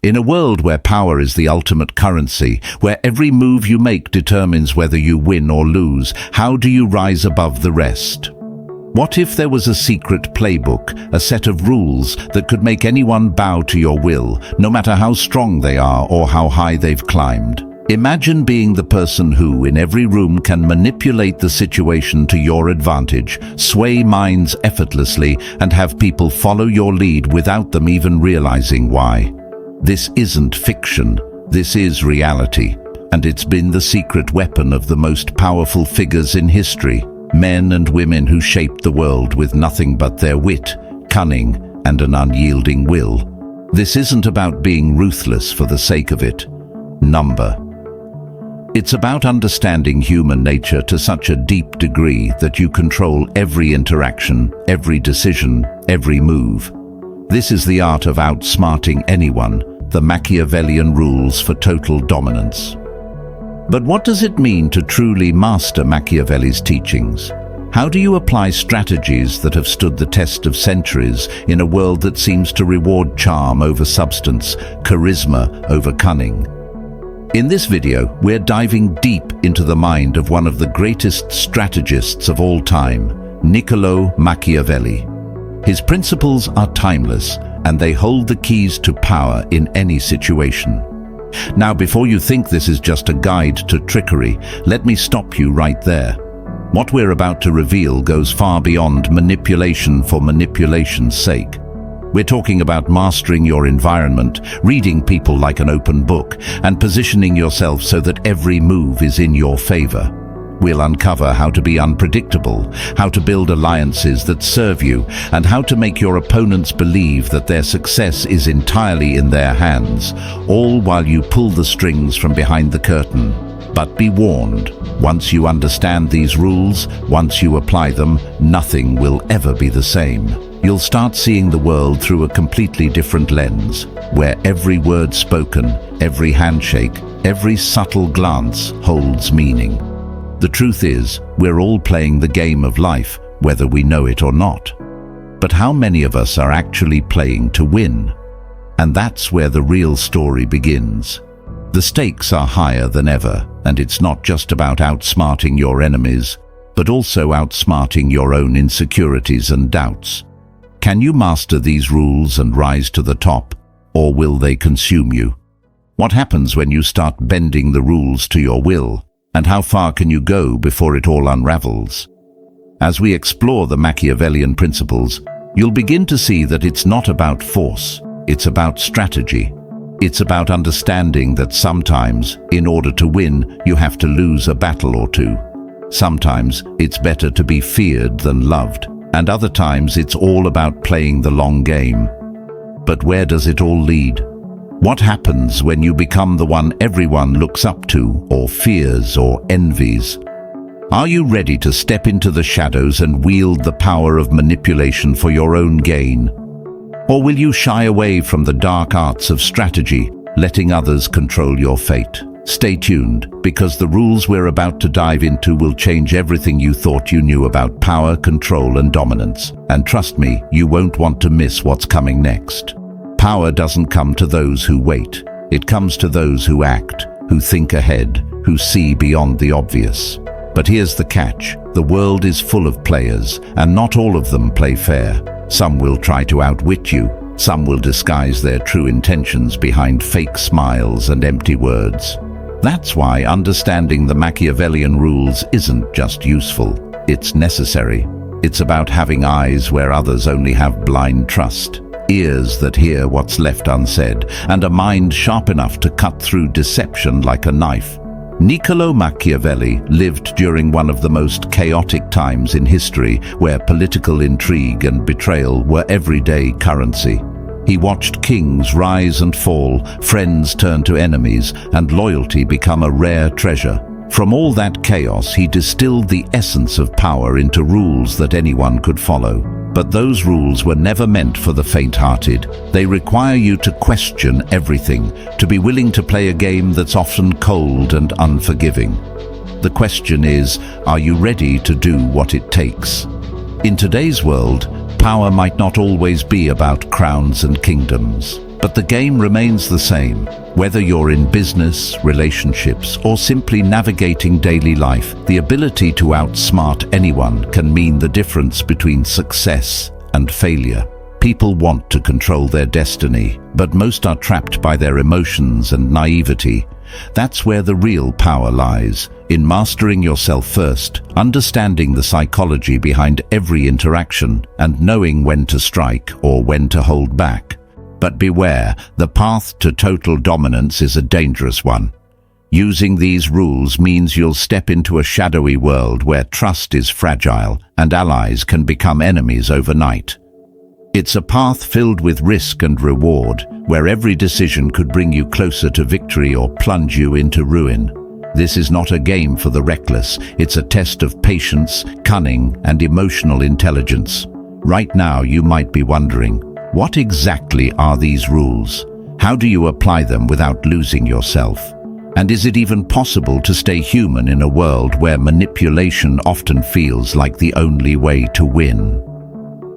In a world where power is the ultimate currency, where every move you make determines whether you win or lose, how do you rise above the rest? What if there was a secret playbook, a set of rules that could make anyone bow to your will, no matter how strong they are or how high they've climbed? Imagine being the person who, in every room, can manipulate the situation to your advantage, sway minds effortlessly, and have people follow your lead without them even realizing why. This isn't fiction, this is reality, and it's been the secret weapon of the most powerful figures in history, men and women who shaped the world with nothing but their wit, cunning, and an unyielding will. This isn't about being ruthless for the sake of it. It's about understanding human nature to such a deep degree that you control every interaction, every decision, every move. This is the art of outsmarting anyone, the Machiavellian rules for total dominance. But what does it mean to truly master Machiavelli's teachings? How do you apply strategies that have stood the test of centuries in a world that seems to reward charm over substance, charisma over cunning? In this video, we're diving deep into the mind of one of the greatest strategists of all time, Niccolò Machiavelli. His principles are timeless, and they hold the keys to power in any situation. Now, before you think this is just a guide to trickery, let me stop you right there. What we're about to reveal goes far beyond manipulation for manipulation's sake. We're talking about mastering your environment, reading people like an open book, and positioning yourself so that every move is in your favor. We'll uncover how to be unpredictable, how to build alliances that serve you, and how to make your opponents believe that their success is entirely in their hands, all while you pull the strings from behind the curtain. But be warned, once you understand these rules, once you apply them, nothing will ever be the same. You'll start seeing the world through a completely different lens, where every word spoken, every handshake, every subtle glance holds meaning. The truth is, we're all playing the game of life, whether we know it or not. But how many of us are actually playing to win? And that's where the real story begins. The stakes are higher than ever, and it's not just about outsmarting your enemies, but also outsmarting your own insecurities and doubts. Can you master these rules and rise to the top, or will they consume you? What happens when you start bending the rules to your will? And how far can you go before it all unravels? As we explore the Machiavellian principles, you'll begin to see that it's not about force, it's about strategy. It's about understanding that sometimes, in order to win, you have to lose a battle or two. Sometimes it's better to be feared than loved, and other times it's all about playing the long game. But where does it all lead? What happens when you become the one everyone looks up to, or fears, or envies? Are you ready to step into the shadows and wield the power of manipulation for your own gain? Or will you shy away from the dark arts of strategy, letting others control your fate? Stay tuned, because the rules we're about to dive into will change everything you thought you knew about power, control, and dominance. And trust me, you won't want to miss what's coming next. Power doesn't come to those who wait. It comes to those who act, who think ahead, who see beyond the obvious. But here's the catch. The world is full of players, and not all of them play fair. Some will try to outwit you. Some will disguise their true intentions behind fake smiles and empty words. That's why understanding the Machiavellian rules isn't just useful. It's necessary. It's about having eyes where others only have blind trust, ears that hear what's left unsaid, and a mind sharp enough to cut through deception like a knife. Niccolò Machiavelli lived during one of the most chaotic times in history, where political intrigue and betrayal were everyday currency. He watched kings rise and fall, friends turn to enemies, and loyalty become a rare treasure. From all that chaos, he distilled the essence of power into rules that anyone could follow. But those rules were never meant for the faint-hearted. They require you to question everything, to be willing to play a game that's often cold and unforgiving. The question is, are you ready to do what it takes? In today's world, power might not always be about crowns and kingdoms. But the game remains the same. Whether you're in business, relationships, or simply navigating daily life, the ability to outsmart anyone can mean the difference between success and failure. People want to control their destiny, but most are trapped by their emotions and naivety. That's where the real power lies, in mastering yourself first, understanding the psychology behind every interaction, and knowing when to strike or when to hold back. But beware, the path to total dominance is a dangerous one. Using these rules means you'll step into a shadowy world where trust is fragile and allies can become enemies overnight. It's a path filled with risk and reward, where every decision could bring you closer to victory or plunge you into ruin. This is not a game for the reckless, it's a test of patience, cunning, and emotional intelligence. Right now you might be wondering, what exactly are these rules? How do you apply them without losing yourself? And is it even possible to stay human in a world where manipulation often feels like the only way to win?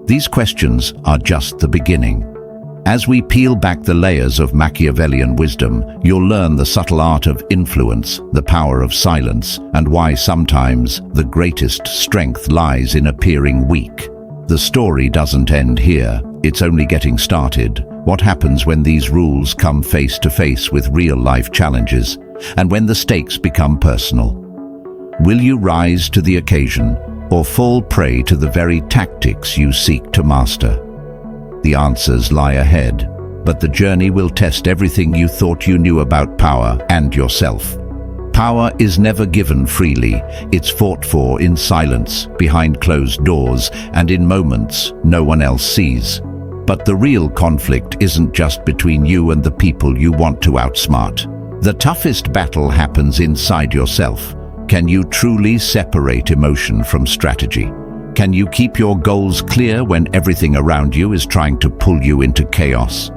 These questions are just the beginning. As we peel back the layers of Machiavellian wisdom, you'll learn the subtle art of influence, the power of silence, and why sometimes the greatest strength lies in appearing weak. The story doesn't end here. It's only getting started. What happens when these rules come face to face with real-life challenges, and when the stakes become personal? Will you rise to the occasion, or fall prey to the very tactics you seek to master? The answers lie ahead, but the journey will test everything you thought you knew about power and yourself. Power is never given freely. It's fought for in silence, behind closed doors, and in moments no one else sees. But the real conflict isn't just between you and the people you want to outsmart. The toughest battle happens inside yourself. Can you truly separate emotion from strategy? Can you keep your goals clear when everything around you is trying to pull you into chaos?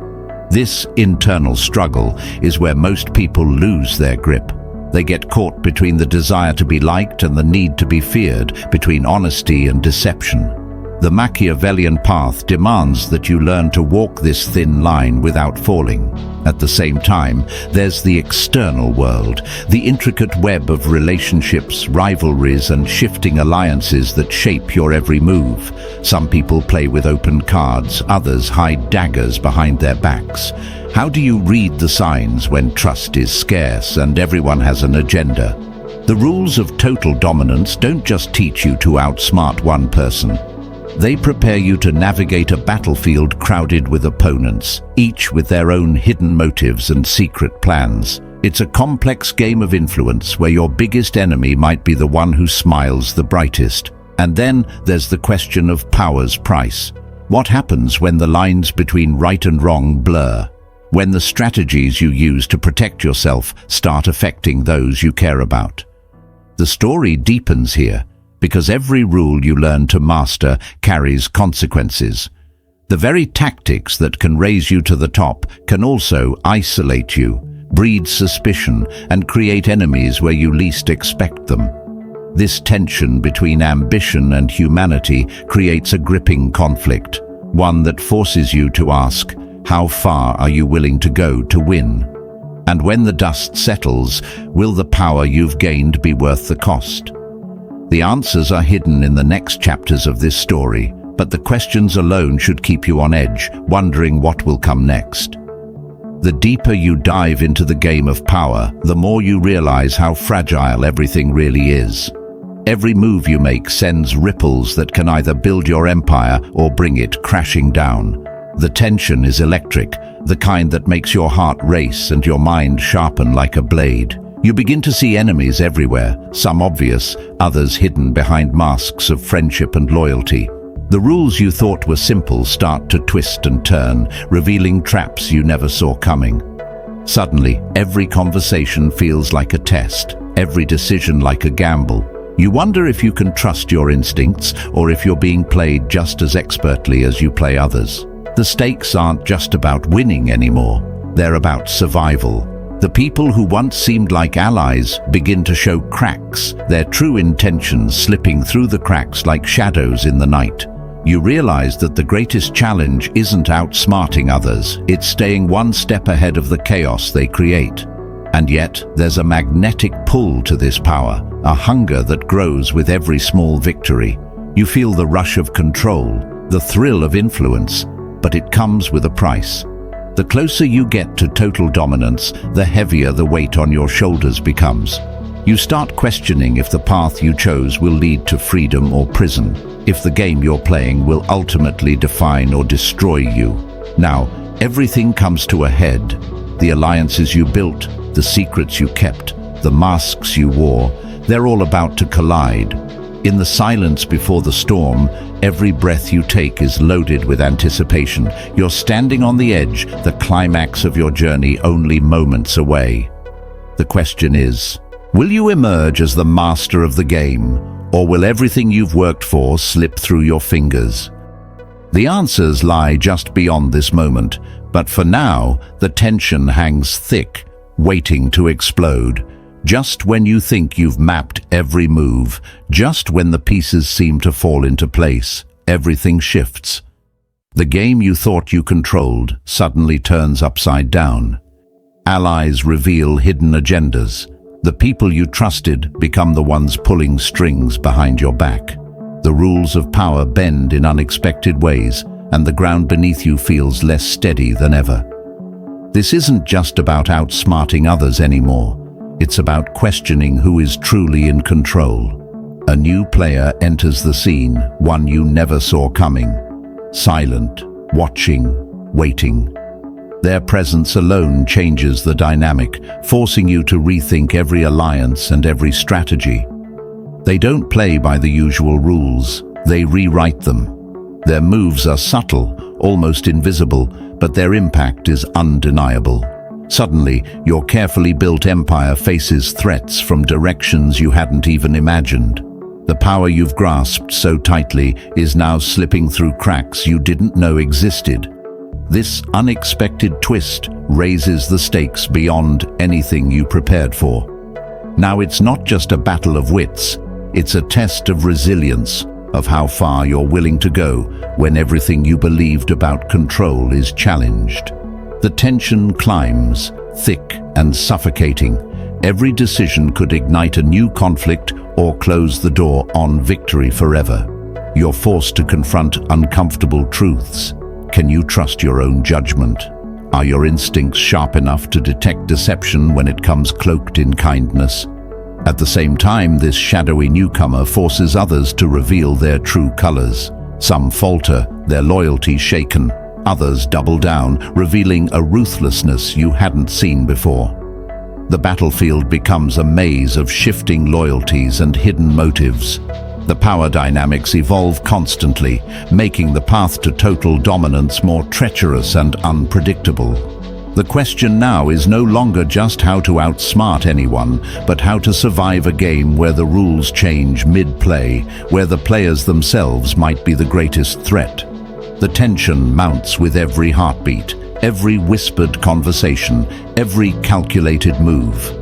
This internal struggle is where most people lose their grip. They get caught between the desire to be liked and the need to be feared, between honesty and deception. The Machiavellian path demands that you learn to walk this thin line without falling. At the same time, there's the external world, the intricate web of relationships, rivalries, and shifting alliances that shape your every move. Some people play with open cards, others hide daggers behind their backs. How do you read the signs when trust is scarce and everyone has an agenda? The rules of total dominance don't just teach you to outsmart one person. They prepare you to navigate a battlefield crowded with opponents, each with their own hidden motives and secret plans. It's a complex game of influence where your biggest enemy might be the one who smiles the brightest. And then there's the question of power's price. What happens when the lines between right and wrong blur? When the strategies you use to protect yourself start affecting those you care about? The story deepens here, because every rule you learn to master carries consequences. The very tactics that can raise you to the top can also isolate you, breed suspicion, and create enemies where you least expect them. This tension between ambition and humanity creates a gripping conflict, one that forces you to ask, how far are you willing to go to win? And when the dust settles, will the power you've gained be worth the cost? The answers are hidden in the next chapters of this story, but the questions alone should keep you on edge, wondering what will come next. The deeper you dive into the game of power, the more you realize how fragile everything really is. Every move you make sends ripples that can either build your empire or bring it crashing down. The tension is electric, the kind that makes your heart race and your mind sharpen like a blade. You begin to see enemies everywhere, some obvious, others hidden behind masks of friendship and loyalty. The rules you thought were simple start to twist and turn, revealing traps you never saw coming. Suddenly, every conversation feels like a test, every decision like a gamble. You wonder if you can trust your instincts or if you're being played just as expertly as you play others. The stakes aren't just about winning anymore, they're about survival. The people who once seemed like allies begin to show cracks, their true intentions slipping through the cracks like shadows in the night. You realize that the greatest challenge isn't outsmarting others, it's staying one step ahead of the chaos they create. And yet, there's a magnetic pull to this power, a hunger that grows with every small victory. You feel the rush of control, the thrill of influence, but it comes with a price. The closer you get to total dominance, the heavier the weight on your shoulders becomes. You start questioning if the path you chose will lead to freedom or prison, if the game you're playing will ultimately define or destroy you. Now, everything comes to a head. The alliances you built, the secrets you kept, the masks you wore, they're all about to collide. In the silence before the storm, every breath you take is loaded with anticipation. You're standing on the edge, the climax of your journey only moments away. The question is, will you emerge as the master of the game, or will everything you've worked for slip through your fingers? The answers lie just beyond this moment, but for now, the tension hangs thick, waiting to explode. Just when you think you've mapped every move, just when the pieces seem to fall into place, everything shifts. The game you thought you controlled suddenly turns upside down. Allies reveal hidden agendas. The people you trusted become the ones pulling strings behind your back. The rules of power bend in unexpected ways, and the ground beneath you feels less steady than ever. This isn't just about outsmarting others anymore. It's about questioning who is truly in control. A new player enters the scene, one you never saw coming. Silent, watching, waiting. Their presence alone changes the dynamic, forcing you to rethink every alliance and every strategy. They don't play by the usual rules, they rewrite them. Their moves are subtle, almost invisible, but their impact is undeniable. Suddenly, your carefully built empire faces threats from directions you hadn't even imagined. The power you've grasped so tightly is now slipping through cracks you didn't know existed. This unexpected twist raises the stakes beyond anything you prepared for. Now it's not just a battle of wits, it's a test of resilience, of how far you're willing to go when everything you believed about control is challenged. The tension climbs, thick and suffocating. Every decision could ignite a new conflict or close the door on victory forever. You're forced to confront uncomfortable truths. Can you trust your own judgment? Are your instincts sharp enough to detect deception when it comes cloaked in kindness? At the same time, this shadowy newcomer forces others to reveal their true colors. Some falter, their loyalty shaken. Others double down, revealing a ruthlessness you hadn't seen before. The battlefield becomes a maze of shifting loyalties and hidden motives. The power dynamics evolve constantly, making the path to total dominance more treacherous and unpredictable. The question now is no longer just how to outsmart anyone, but how to survive a game where the rules change mid-play, where the players themselves might be the greatest threat. The tension mounts with every heartbeat, every whispered conversation, every calculated move.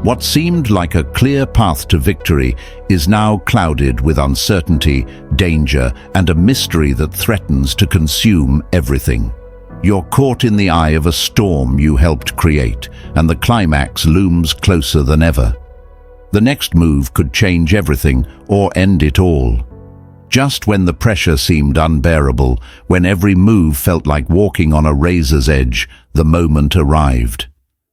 What seemed like a clear path to victory is now clouded with uncertainty, danger, and a mystery that threatens to consume everything. You're caught in the eye of a storm you helped create, and the climax looms closer than ever. The next move could change everything or end it all. Just when the pressure seemed unbearable, when every move felt like walking on a razor's edge, the moment arrived.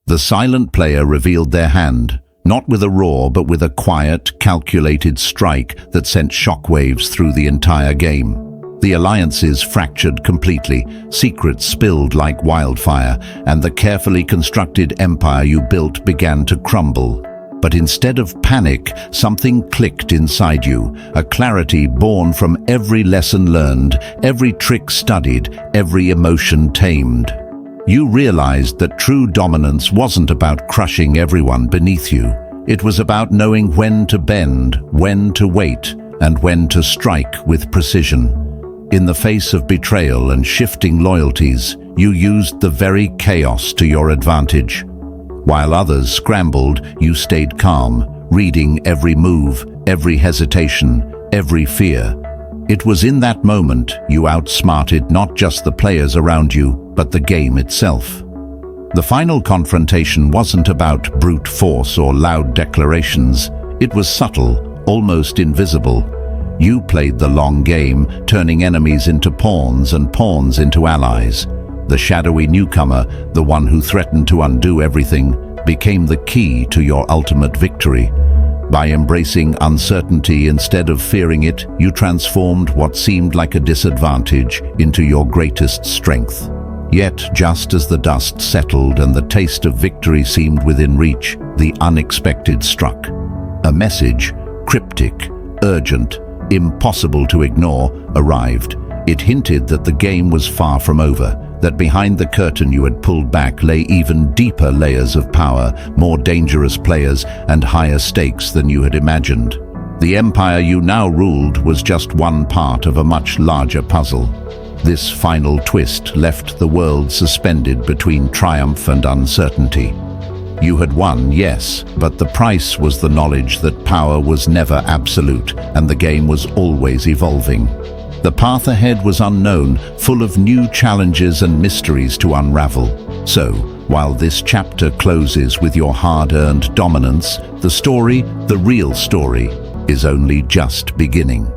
The silent player revealed their hand, not with a roar but with a quiet, calculated strike that sent shockwaves through the entire game. The alliances fractured completely, secrets spilled like wildfire, and the carefully constructed empire you built began to crumble. But instead of panic, something clicked inside you, a clarity born from every lesson learned, every trick studied, every emotion tamed. You realized that true dominance wasn't about crushing everyone beneath you. It was about knowing when to bend, when to wait, and when to strike with precision. In the face of betrayal and shifting loyalties, you used the very chaos to your advantage. While others scrambled, you stayed calm, reading every move, every hesitation, every fear. It was in that moment you outsmarted not just the players around you, but the game itself. The final confrontation wasn't about brute force or loud declarations. It was subtle, almost invisible. You played the long game, turning enemies into pawns and pawns into allies. The shadowy newcomer, the one who threatened to undo everything, became the key to your ultimate victory. By embracing uncertainty instead of fearing it, you transformed what seemed like a disadvantage into your greatest strength. Yet, just as the dust settled and the taste of victory seemed within reach, the unexpected struck. A message, cryptic, urgent, impossible to ignore, arrived. It hinted that the game was far from over, that behind the curtain you had pulled back lay even deeper layers of power, more dangerous players, and higher stakes than you had imagined. The empire you now ruled was just one part of a much larger puzzle. This final twist left the world suspended between triumph and uncertainty. You had won, yes, but the price was the knowledge that power was never absolute and the game was always evolving. The path ahead was unknown, full of new challenges and mysteries to unravel. So, while this chapter closes with your hard-earned dominance, the story, the real story, is only just beginning.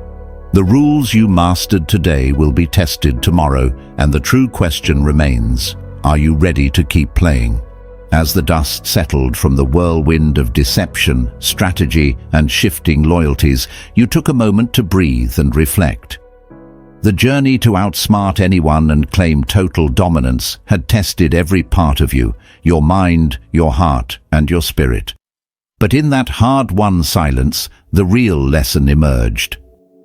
The rules you mastered today will be tested tomorrow, and the true question remains, are you ready to keep playing? As the dust settled from the whirlwind of deception, strategy, and shifting loyalties, you took a moment to breathe and reflect. The journey to outsmart anyone and claim total dominance had tested every part of you, your mind, your heart, and your spirit. But in that hard-won silence, the real lesson emerged.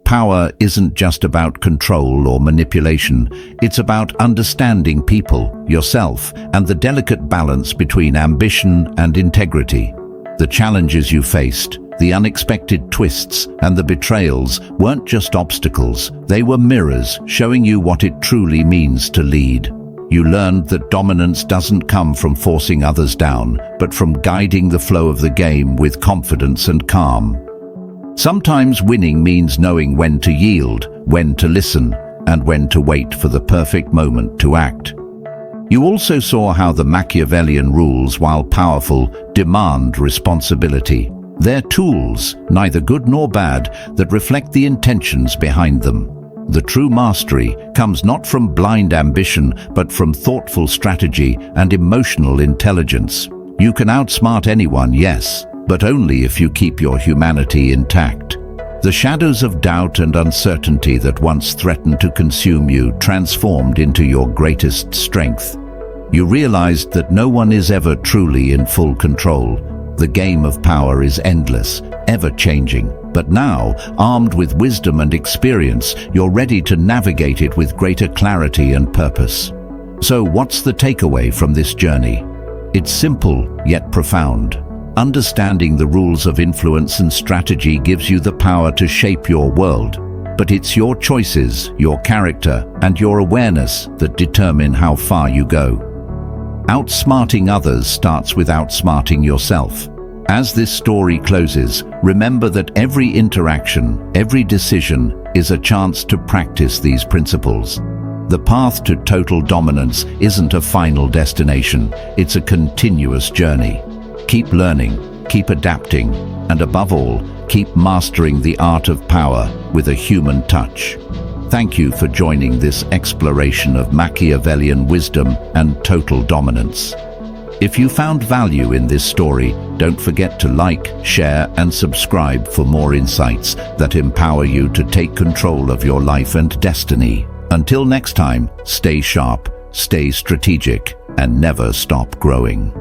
Power isn't just about control or manipulation, it's about understanding people, yourself, and the delicate balance between ambition and integrity. The challenges you faced, the unexpected twists, and the betrayals weren't just obstacles, they were mirrors showing you what it truly means to lead. You learned that dominance doesn't come from forcing others down, but from guiding the flow of the game with confidence and calm. Sometimes winning means knowing when to yield, when to listen, and when to wait for the perfect moment to act. You also saw how the Machiavellian rules, while powerful, demand responsibility. They're tools, neither good nor bad, that reflect the intentions behind them. The true mastery comes not from blind ambition, but from thoughtful strategy and emotional intelligence. You can outsmart anyone, yes, but only if you keep your humanity intact. The shadows of doubt and uncertainty that once threatened to consume you transformed into your greatest strength. You realized that no one is ever truly in full control. The game of power is endless, ever-changing, but now, armed with wisdom and experience, you're ready to navigate it with greater clarity and purpose. So what's the takeaway from this journey? It's simple, yet profound. Understanding the rules of influence and strategy gives you the power to shape your world, but it's your choices, your character, and your awareness that determine how far you go. Outsmarting others starts with outsmarting yourself. As this story closes, remember that every interaction, every decision is a chance to practice these principles. The path to total dominance isn't a final destination, it's a continuous journey. Keep learning, keep adapting, and above all, keep mastering the art of power with a human touch. Thank you for joining this exploration of Machiavellian wisdom and total dominance. If you found value in this story, don't forget to like, share, and subscribe for more insights that empower you to take control of your life and destiny. Until next time, stay sharp, stay strategic, and never stop growing.